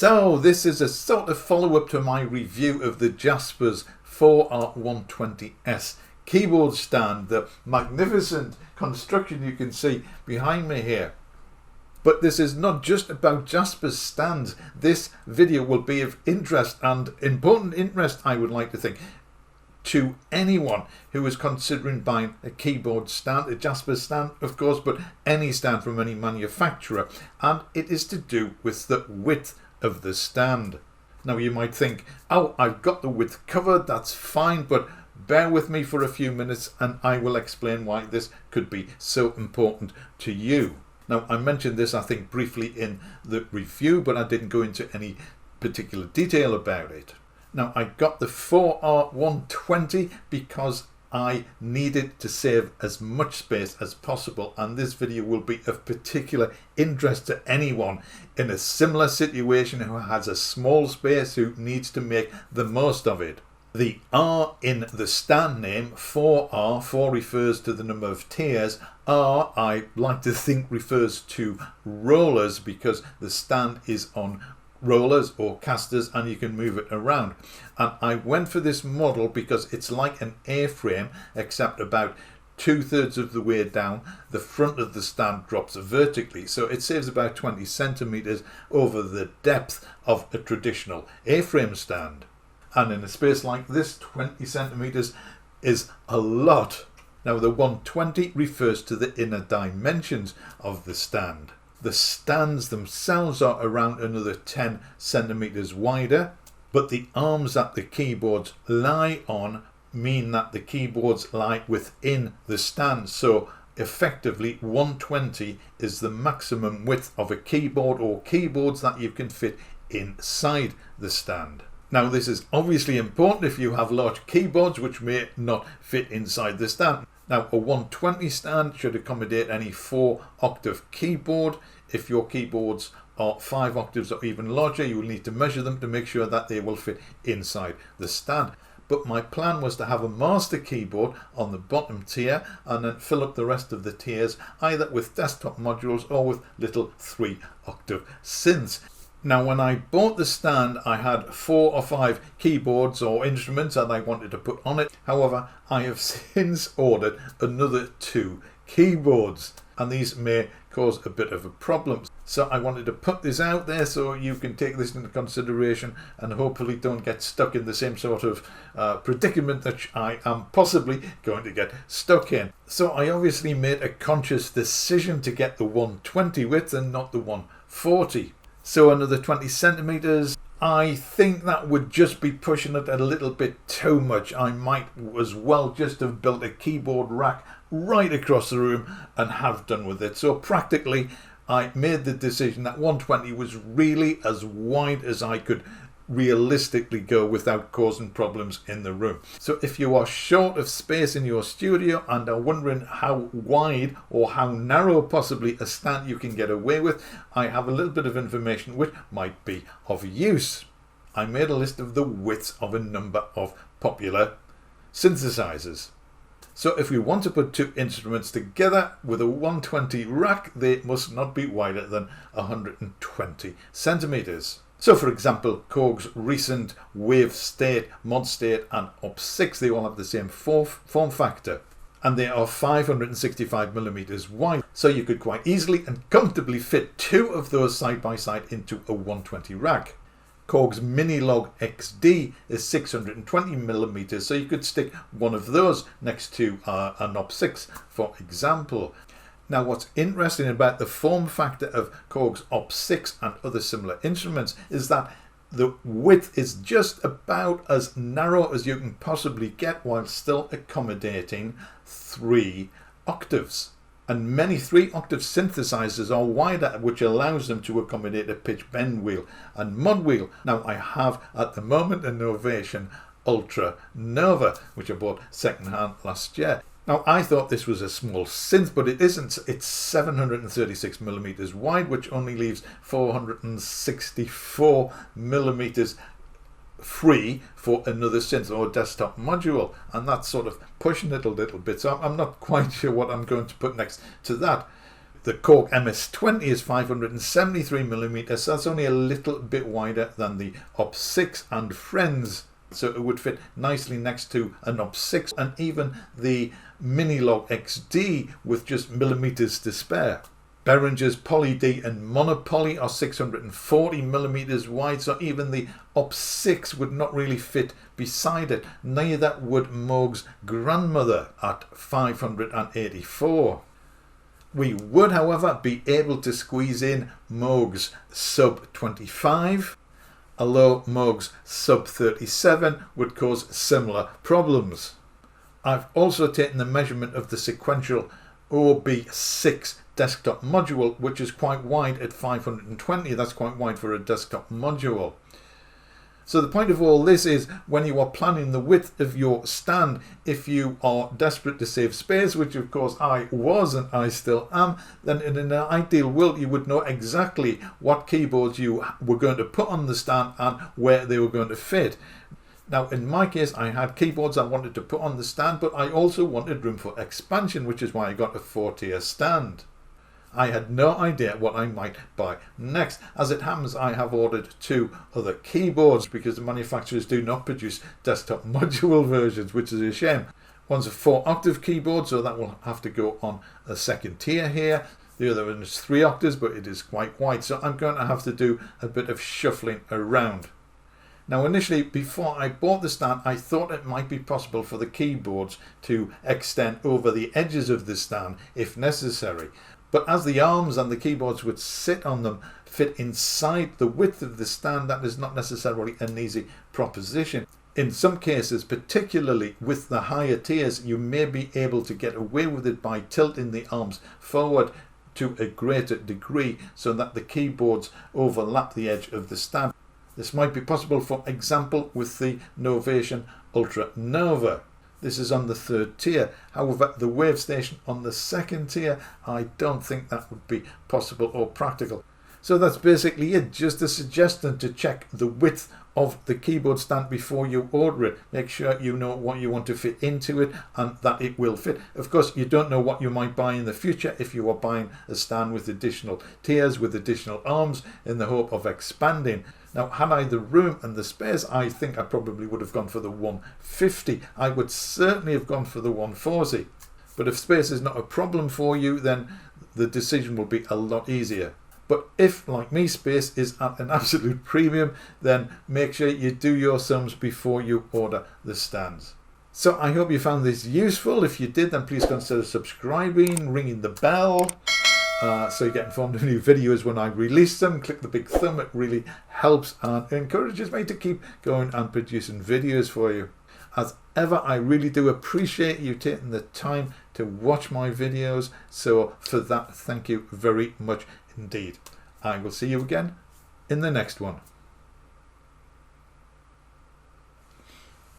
So this is a sort of follow-up to my review of the Jaspers 4R120S keyboard stand, the magnificent construction you can see behind me here. But this is not just about Jaspers stands. This video will be of interest, and important interest, I would like to think, to anyone who is considering buying a keyboard stand, a Jaspers stand of course, but any stand from any manufacturer, and it is to do with the width of the stand. Now you might think, oh, I've got the width covered, that's fine, but bear with me for a few minutes and I will explain why this could be so important to you. Now I mentioned this I think briefly in the review, but I didn't go into any particular detail about it. Now I got the 4R120 because I needed to save as much space as possible, and this video will be of particular interest to anyone in a similar situation who has a small space, who needs to make the most of it. The R in the stand name, 4R, 4 refers to the number of tiers. R, I like to think, refers to rollers because the stand is on rollers or casters and you can move it around. And I went for this model because it's like an A-frame, except about 2/3 of the way down the front of the stand drops vertically, so it saves about 20 centimeters over the depth of a traditional A-frame stand. And in a space like this, 20 centimeters is a lot. Now the 120 refers to the inner dimensions of the stand. The stands themselves are around another 10 centimeters wider, but the arms that the keyboards lie on mean that the keyboards lie within the stand. So effectively 120 is the maximum width of a keyboard or keyboards that you can fit inside the stand. Now this is obviously important if you have large keyboards which may not fit inside the stand. Now a 120 stand should accommodate any 4-octave keyboard. If your keyboards are 5 octaves or even larger, you will need to measure them to make sure that they will fit inside the stand. But my plan was to have a master keyboard on the bottom tier and then fill up the rest of the tiers either with desktop modules or with little 3-octave synths. Now when I bought the stand I had 4 or 5 keyboards or instruments that I wanted to put on it. However, I have since ordered another 2 keyboards and these may cause a bit of a problem. So I wanted to put this out there so you can take this into consideration and hopefully don't get stuck in the same sort of predicament that I am possibly going to get stuck in. So I obviously made a conscious decision to get the 120 width and not the 140. So another 20 centimeters, I think that would just be pushing it a little bit too much. I might as well just have built a keyboard rack right across the room and have done with it. So practically I made the decision that 120 was really as wide as I could realistically go without causing problems in the room. So if you are short of space in your studio and are wondering how wide or how narrow possibly a stand you can get away with, I have a little bit of information which might be of use. I made a list of the widths of a number of popular synthesizers. So if we want to put 2 instruments together with a 120 rack, they must not be wider than 120 centimeters. So for example, Korg's recent Wave State, Mod State and Op 6, they all have the same form factor and they are 565mm wide. So you could quite easily and comfortably fit 2 of those side by side into a 120 rack. Korg's Minilog XD is 620mm, so you could stick one of those next to an Op 6, for example. Now what's interesting about the form factor of Korg's Op 6 and other similar instruments is that the width is just about as narrow as you can possibly get while still accommodating 3 octaves. And many 3-octave synthesizers are wider, which allows them to accommodate a pitch bend wheel and mod wheel. Now I have at the moment a Novation Ultra Nova, which I bought second-hand last year. Now I thought this was a small synth, but it isn't. It's 736mm wide, which only leaves 464mm free for another synth or desktop module, and that's sort of pushing it a little bit, so I'm not quite sure what I'm going to put next to that. The Cork MS-20 is 573mm, so that's only a little bit wider than the OP6 and Friends. So it would fit nicely next to an OP6 and even the Minilog XD with just millimeters to spare. Behringer's Poly D and Monopoly are 640mm wide, so even the OP6 would not really fit beside it. Neither would Moog's Grandmother at 584. We would, however, be able to squeeze in Moog's Sub 25, although Moog's Sub 37 would cause similar problems. I've also taken the measurement of the sequential OB6 desktop module, which is quite wide at 520. That's quite wide for a desktop module. So the point of all this is, when you are planning the width of your stand, if you are desperate to save space, which of course I was and I still am, then in an ideal world you would know exactly what keyboards you were going to put on the stand and where they were going to fit. Now in my case, I had keyboards I wanted to put on the stand, but I also wanted room for expansion, which is why I got a 4-tier stand. I had no idea what I might buy next. As it happens, I have ordered 2 other keyboards because the manufacturers do not produce desktop module versions, which is a shame. One's a 4-octave keyboard, so that will have to go on a 2nd tier here. The other one is 3 octaves, but it is quite wide, so I'm going to have to do a bit of shuffling around. Now initially, before I bought the stand, I thought it might be possible for the keyboards to extend over the edges of the stand if necessary. But as the arms and the keyboards would sit on them fit inside the width of the stand, that is not necessarily an easy proposition. In some cases, particularly with the higher tiers, you may be able to get away with it by tilting the arms forward to a greater degree so that the keyboards overlap the edge of the stand. This might be possible, for example, with the Novation Ultra Nova. This is on the 3rd tier. However, the Wave Station on the 2nd tier, I don't think that would be possible or practical. So that's basically it. Just a suggestion to check the width of the keyboard stand before you order it. Make sure you know what you want to fit into it and that it will fit. Of course, you don't know what you might buy in the future if you are buying a stand with additional tiers, with additional arms, in the hope of expanding. Now, had I the room and the space, I think I probably would have gone for the 150. I would certainly have gone for the 140. But if space is not a problem for you, then the decision will be a lot easier. But if, like me, space is at an absolute premium, then make sure you do your sums before you order the stands. So I hope you found this useful. If you did, then please consider subscribing, ringing the bell, so you get informed of new videos when I release them. Click the big thumb, it really helps and encourages me to keep going and producing videos for you. As ever, I really do appreciate you taking the time to watch my videos, so for that, thank you very much indeed. I will see you again in the next one.